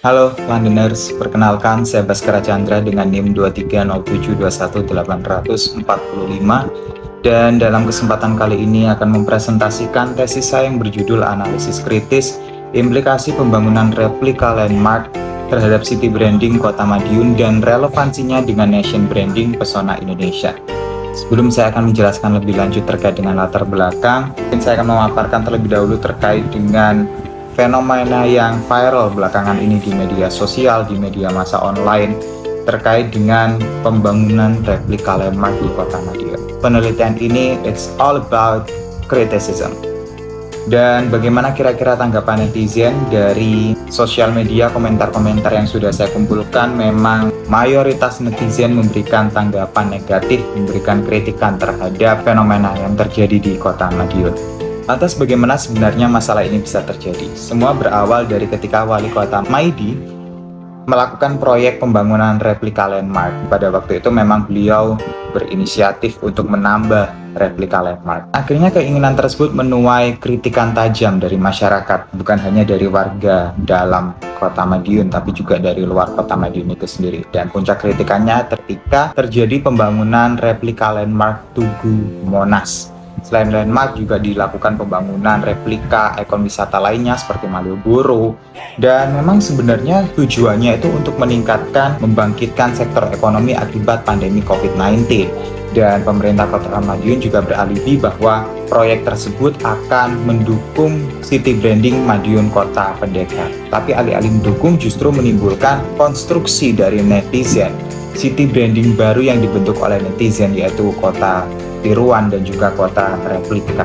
Halo Londoners, perkenalkan saya Baskara Chandra dengan NIM 230721845 dan dalam kesempatan kali ini akan mempresentasikan tesis saya yang berjudul Analisis Kritis Implikasi Pembangunan Replika Landmark terhadap City Branding Kota Madiun dan relevansinya dengan Nation Branding Pesona Indonesia. Sebelum saya akan menjelaskan lebih lanjut terkait dengan latar belakang, saya akan memaparkan terlebih dahulu terkait dengan fenomena yang viral belakangan ini di media sosial, di media massa online terkait dengan pembangunan replika landmark di Kota Madiun. Penelitian ini it's all about criticism. Dan bagaimana kira-kira tanggapan netizen dari sosial media, komentar-komentar yang sudah saya kumpulkan, memang mayoritas netizen memberikan tanggapan negatif, memberikan kritikan terhadap fenomena yang terjadi di Kota Madiun. Lantas bagaimana sebenarnya masalah ini bisa terjadi? Semua berawal dari ketika Wali Kota Maidi melakukan proyek pembangunan replika landmark. Pada waktu itu memang beliau berinisiatif untuk menambah replika landmark. Akhirnya keinginan tersebut menuai kritikan tajam dari masyarakat, bukan hanya dari warga dalam Kota Madiun, tapi juga dari luar Kota Madiun itu sendiri. Dan puncak kritikannya ketika terjadi pembangunan replika landmark Tugu Monas. Selain landmark juga dilakukan pembangunan replika ikon wisata lainnya seperti Malioboro, dan memang sebenarnya tujuannya itu untuk meningkatkan, membangkitkan sektor ekonomi akibat pandemi COVID-19. Dan pemerintah Kota Madiun juga beralibi bahwa proyek tersebut akan mendukung city branding Madiun Kota Pendekar. Tapi alih-alih mendukung justru menimbulkan konstruksi dari netizen. City branding baru yang dibentuk oleh netizen yaitu Kota Tiruan dan juga Kota Replika.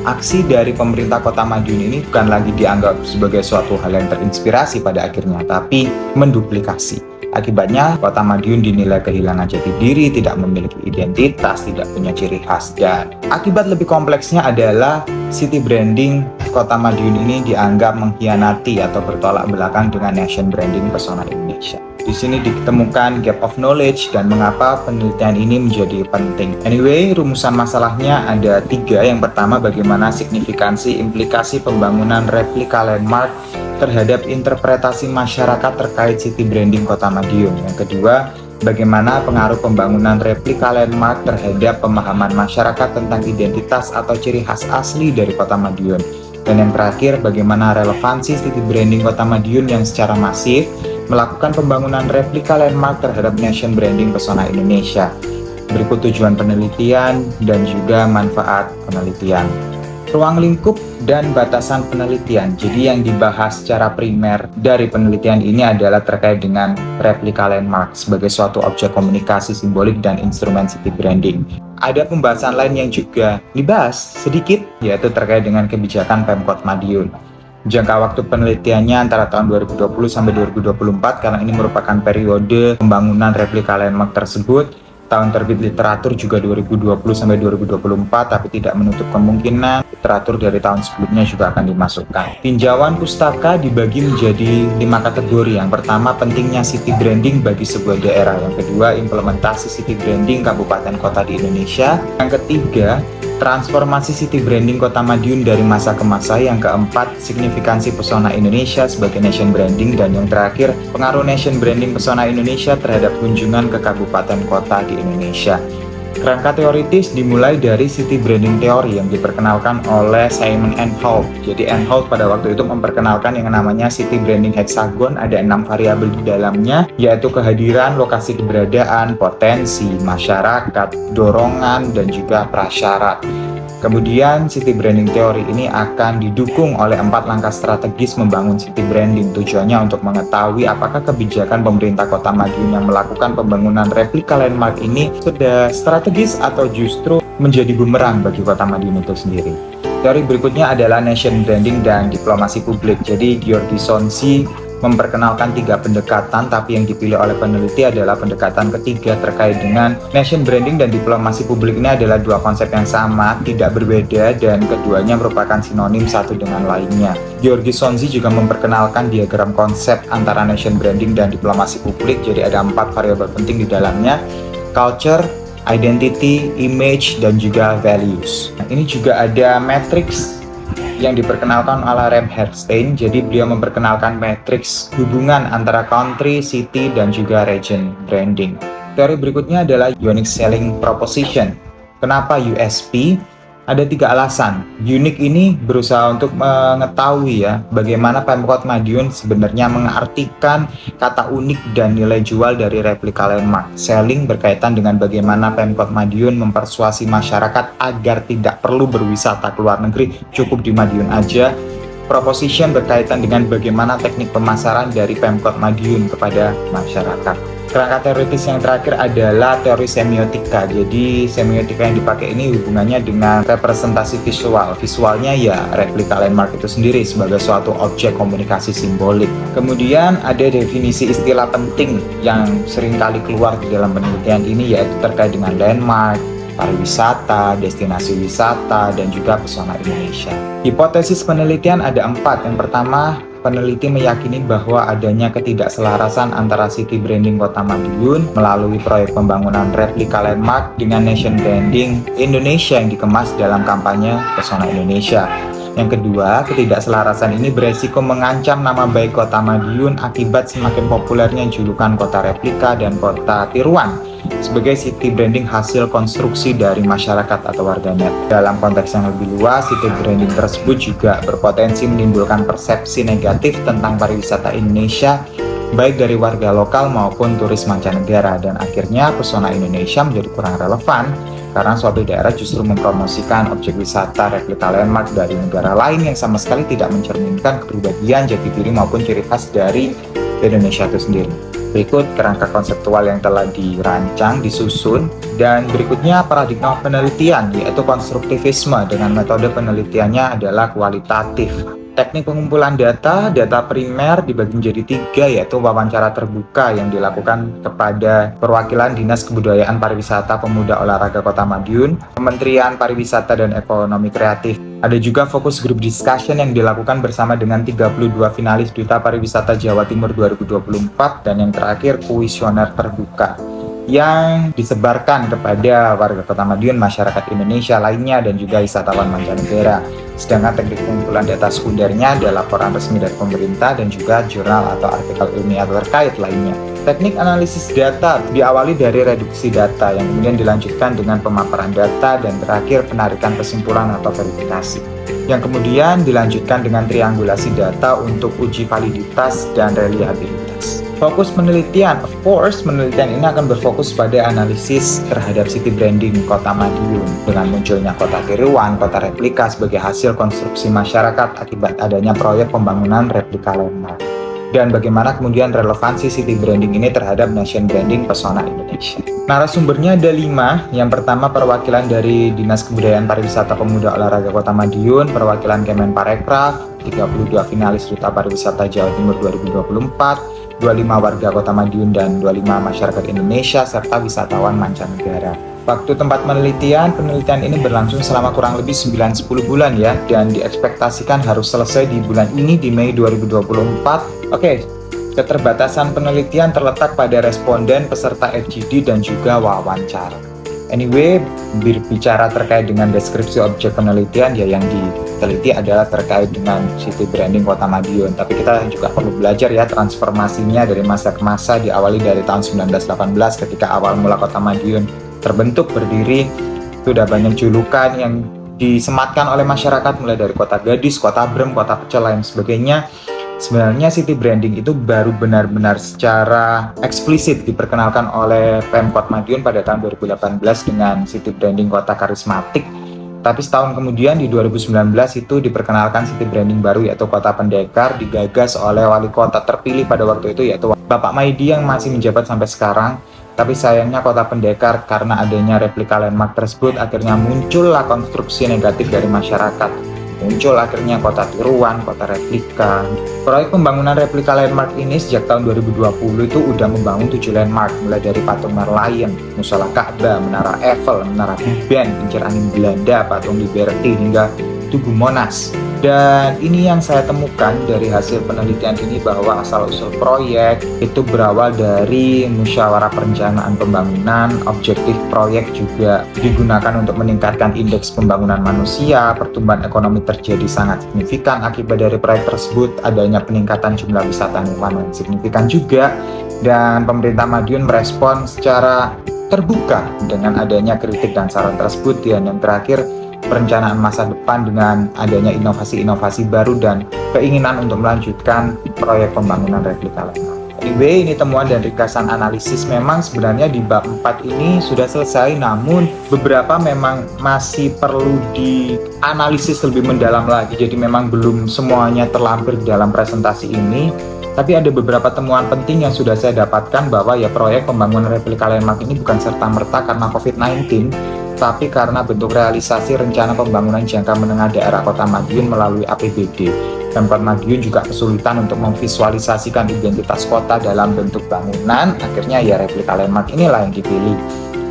Aksi dari pemerintah Kota Madiun ini bukan lagi dianggap sebagai suatu hal yang terinspirasi pada akhirnya, tapi menduplikasi. Akibatnya Kota Madiun dinilai kehilangan jati diri, tidak memiliki identitas, tidak punya ciri khas, dan akibat lebih kompleksnya adalah city branding Kota Madiun ini dianggap mengkhianati atau bertolak belakang dengan nation branding Pesona Indonesia. Di sini ditemukan gap of knowledge dan mengapa penelitian ini menjadi penting. Anyway, rumusan masalahnya ada 3. Yang pertama, bagaimana signifikansi implikasi pembangunan replika landmark terhadap interpretasi masyarakat terkait city branding Kota Madiun. Yang kedua, bagaimana pengaruh pembangunan replika landmark terhadap pemahaman masyarakat tentang identitas atau ciri khas asli dari Kota Madiun. Dan yang terakhir, bagaimana relevansi city branding Kota Madiun yang secara masif melakukan pembangunan replika landmark terhadap nation branding Pesona Indonesia. Berikut tujuan penelitian dan juga manfaat penelitian. Ruang lingkup dan batasan penelitian. Jadi yang dibahas secara primer dari penelitian ini adalah terkait dengan replika landmark sebagai suatu objek komunikasi simbolik dan instrumen city branding. Ada pembahasan lain yang juga dibahas sedikit, yaitu terkait dengan kebijakan Pemkot Madiun. Jangka waktu penelitiannya antara tahun 2020 sampai 2024 karena ini merupakan periode pembangunan replika landmark tersebut. Tahun terbit literatur juga 2020 sampai 2024, tapi tidak menutup kemungkinan literatur dari tahun sebelumnya juga akan dimasukkan. Tinjauan pustaka dibagi menjadi 5 kategori. Yang pertama, pentingnya city branding bagi sebuah daerah. Yang kedua, implementasi city branding kabupaten kota di Indonesia. Yang ketiga, transformasi city branding Kota Madiun dari masa ke masa. Yang keempat, signifikansi Pesona Indonesia sebagai nation branding. Dan yang terakhir, pengaruh nation branding Pesona Indonesia terhadap kunjungan ke kabupaten kota di Indonesia. Kerangka teoritis dimulai dari city branding teori yang diperkenalkan oleh Simon and Holt. Jadi Holt pada waktu itu memperkenalkan yang namanya city branding hexagon. Ada 6 variabel di dalamnya, yaitu kehadiran, lokasi keberadaan, potensi, masyarakat, dorongan, dan juga prasyarat. Kemudian city branding teori ini akan didukung oleh 4 langkah strategis membangun city branding. Tujuannya untuk mengetahui apakah kebijakan pemerintah Kota Madiun yang melakukan pembangunan replika landmark ini sudah strategis atau justru menjadi bumerang bagi Kota Madiun itu sendiri. Teori berikutnya adalah nation branding dan diplomasi publik. Jadi Georgi Sonsi memperkenalkan 3 pendekatan, tapi yang dipilih oleh peneliti adalah pendekatan ketiga terkait dengan nation branding dan diplomasi publik. Ini adalah 2 konsep yang sama, tidak berbeda, dan keduanya merupakan sinonim satu dengan lainnya. Georgi Sonsi juga memperkenalkan diagram konsep antara nation branding dan diplomasi publik. Jadi ada 4 variabel penting di dalamnya: culture, identity, image, dan juga values. Nah, ini juga ada matrix yang diperkenalkan oleh Rem Herrstein. Jadi beliau memperkenalkan matriks hubungan antara country, city, dan juga region branding. Teori berikutnya adalah Unique Selling Proposition. Kenapa USP? Ada 3 alasan. Unique ini berusaha untuk mengetahui ya bagaimana Pemkot Madiun sebenarnya mengartikan kata unik dan nilai jual dari replika landmark. Selling berkaitan dengan bagaimana Pemkot Madiun mempersuasi masyarakat agar tidak perlu berwisata ke luar negeri, cukup di Madiun aja. Proposition berkaitan dengan bagaimana teknik pemasaran dari Pemkot Madiun kepada masyarakat. Kerangka teoritis yang terakhir adalah teori semiotika. Jadi semiotika yang dipakai ini hubungannya dengan representasi visual. Visualnya ya replika landmark itu sendiri sebagai suatu objek komunikasi simbolik. Kemudian ada definisi istilah penting yang sering kali keluar di dalam penelitian ini, yaitu terkait dengan landmark, pariwisata, destinasi wisata, dan juga pesona Indonesia. Hipotesis penelitian ada 4. Yang pertama, peneliti meyakini bahwa adanya ketidakselarasan antara city branding Kota Madiun melalui proyek pembangunan replika landmark dengan nation branding Indonesia yang dikemas dalam kampanye Pesona Indonesia. Yang kedua, ketidakselarasan ini beresiko mengancam nama baik Kota Madiun akibat semakin populernya julukan kota replika dan kota tiruan sebagai city branding hasil konstruksi dari masyarakat atau warganet. Dalam konteks yang lebih luas, city branding tersebut juga berpotensi menimbulkan persepsi negatif tentang pariwisata Indonesia baik dari warga lokal maupun turis mancanegara, dan akhirnya pesona Indonesia menjadi kurang relevan karena suatu daerah justru mempromosikan objek wisata replika landmark dari negara lain yang sama sekali tidak mencerminkan kepribadian, jati diri maupun ciri khas dari Indonesia itu sendiri. Berikut kerangka konseptual yang telah dirancang, disusun, dan berikutnya paradigma penelitian, yaitu konstruktivisme dengan metode penelitiannya adalah kualitatif. Teknik pengumpulan data primer dibagi menjadi 3, yaitu wawancara terbuka yang dilakukan kepada perwakilan Dinas Kebudayaan Pariwisata Pemuda Olahraga Kota Madiun, Kementerian Pariwisata dan Ekonomi Kreatif. Ada juga focus group discussion yang dilakukan bersama dengan 32 finalis Duta Pariwisata Jawa Timur 2024, dan yang terakhir kuesioner terbuka yang disebarkan kepada warga Kota Madiun, masyarakat Indonesia lainnya, dan juga wisatawan mancanegara. Sedangkan teknik pengumpulan data sekundernya adalah laporan resmi dari pemerintah dan juga jurnal atau artikel ilmiah terkait lainnya. Teknik analisis data diawali dari reduksi data yang kemudian dilanjutkan dengan pemaparan data dan terakhir penarikan kesimpulan atau verifikasi, yang kemudian dilanjutkan dengan triangulasi data untuk uji validitas dan reliabilitas. Fokus penelitian, of course, penelitian ini akan berfokus pada analisis terhadap city branding Kota Madiun dengan munculnya kota tiruan, kota replika sebagai hasil konstruksi masyarakat akibat adanya proyek pembangunan replika landmark. Dan bagaimana kemudian relevansi city branding ini terhadap nation branding pesona Indonesia. Narasumbernya ada 5. Yang pertama, perwakilan dari Dinas Kebudayaan Pariwisata Pemuda Olahraga Kota Madiun, perwakilan Kemenparekraf, 32 finalis Duta Pariwisata Jawa Timur 2024, 25 warga Kota Madiun dan 25 masyarakat Indonesia, serta wisatawan mancanegara. Waktu tempat penelitian ini berlangsung selama kurang lebih 9-10 bulan ya, dan diekspektasikan harus selesai di bulan ini, di Mei 2024. Oke, keterbatasan penelitian terletak pada responden, peserta FGD, dan juga wawancara. Anyway, berbicara terkait dengan deskripsi objek penelitian, ya yang diteliti adalah terkait dengan city branding Kota Madiun. Tapi kita juga perlu belajar ya transformasinya dari masa ke masa, diawali dari tahun 1918 ketika awal mula Kota Madiun terbentuk berdiri. Sudah banyak julukan yang disematkan oleh masyarakat, mulai dari kota gadis, kota brem, kota pecel, lain sebagainya. Sebenarnya city branding itu baru benar-benar secara eksplisit diperkenalkan oleh Pemkot Madiun pada tahun 2018 dengan city branding kota karismatik. Tapi setahun kemudian di 2019 itu diperkenalkan city branding baru, yaitu Kota Pendekar, digagas oleh wali kota terpilih pada waktu itu, yaitu Bapak Maidi yang masih menjabat sampai sekarang. Tapi sayangnya Kota Pendekar, karena adanya replika landmark tersebut, akhirnya muncullah konstruksi negatif dari masyarakat. Muncul akhirnya kota tiruan, kota replika. Proyek pembangunan replika landmark ini sejak tahun 2020 itu udah membangun 7 landmark, mulai dari Patung Merlion, Musola Ka'bah, Menara Eiffel, Menara Big Ben, Kincir Angin Belanda, Patung Liberty, hingga Tugu Monas. Dan ini yang saya temukan dari hasil penelitian ini, bahwa asal-usul proyek itu berawal dari musyawarah perencanaan pembangunan. Objektif proyek juga digunakan untuk meningkatkan indeks pembangunan manusia. Pertumbuhan ekonomi terjadi sangat signifikan akibat dari proyek tersebut. Adanya peningkatan jumlah wisatawan yang signifikan juga. Dan pemerintah Madiun merespon secara terbuka dengan adanya kritik dan saran tersebut. Dan yang terakhir, perencanaan masa depan dengan adanya inovasi-inovasi baru dan keinginan untuk melanjutkan proyek pembangunan replika landmark. Anyway, ini temuan dan ringkasan analisis. Memang sebenarnya di bab 4 ini sudah selesai, namun beberapa memang masih perlu dianalisis lebih mendalam lagi. Jadi memang belum semuanya terlampir dalam presentasi ini. Tapi ada beberapa temuan penting yang sudah saya dapatkan, bahwa ya proyek pembangunan replika landmark ini bukan serta-merta karena COVID-19, tapi karena bentuk realisasi rencana pembangunan jangka menengah daerah Kota Madiun melalui APBD. Pemkot Madiun juga kesulitan untuk memvisualisasikan identitas kota dalam bentuk bangunan, akhirnya ya replika landmark inilah yang dipilih.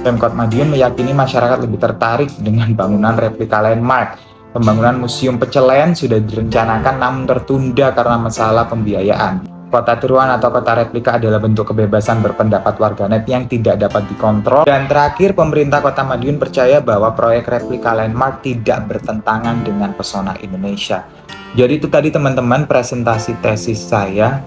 Pemkot Madiun meyakini masyarakat lebih tertarik dengan bangunan replika landmark. Pembangunan Museum Pecelen sudah direncanakan namun tertunda karena masalah pembiayaan. Kota tiruan atau kota replika adalah bentuk kebebasan berpendapat warganet yang tidak dapat dikontrol. Dan terakhir, pemerintah Kota Madiun percaya bahwa proyek replika landmark tidak bertentangan dengan pesona Indonesia. Jadi itu tadi teman-teman presentasi tesis saya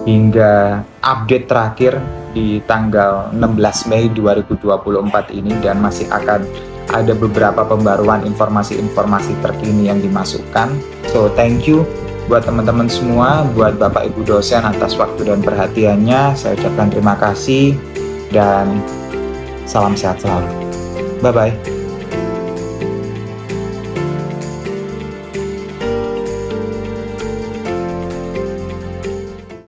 hingga update terakhir di tanggal 16 Mei 2024 ini, dan masih akan ada beberapa pembaruan informasi-informasi terkini yang dimasukkan. So thank you buat teman-teman semua, buat Bapak Ibu dosen atas waktu dan perhatiannya. Saya ucapkan terima kasih dan salam sehat selalu. Bye-bye.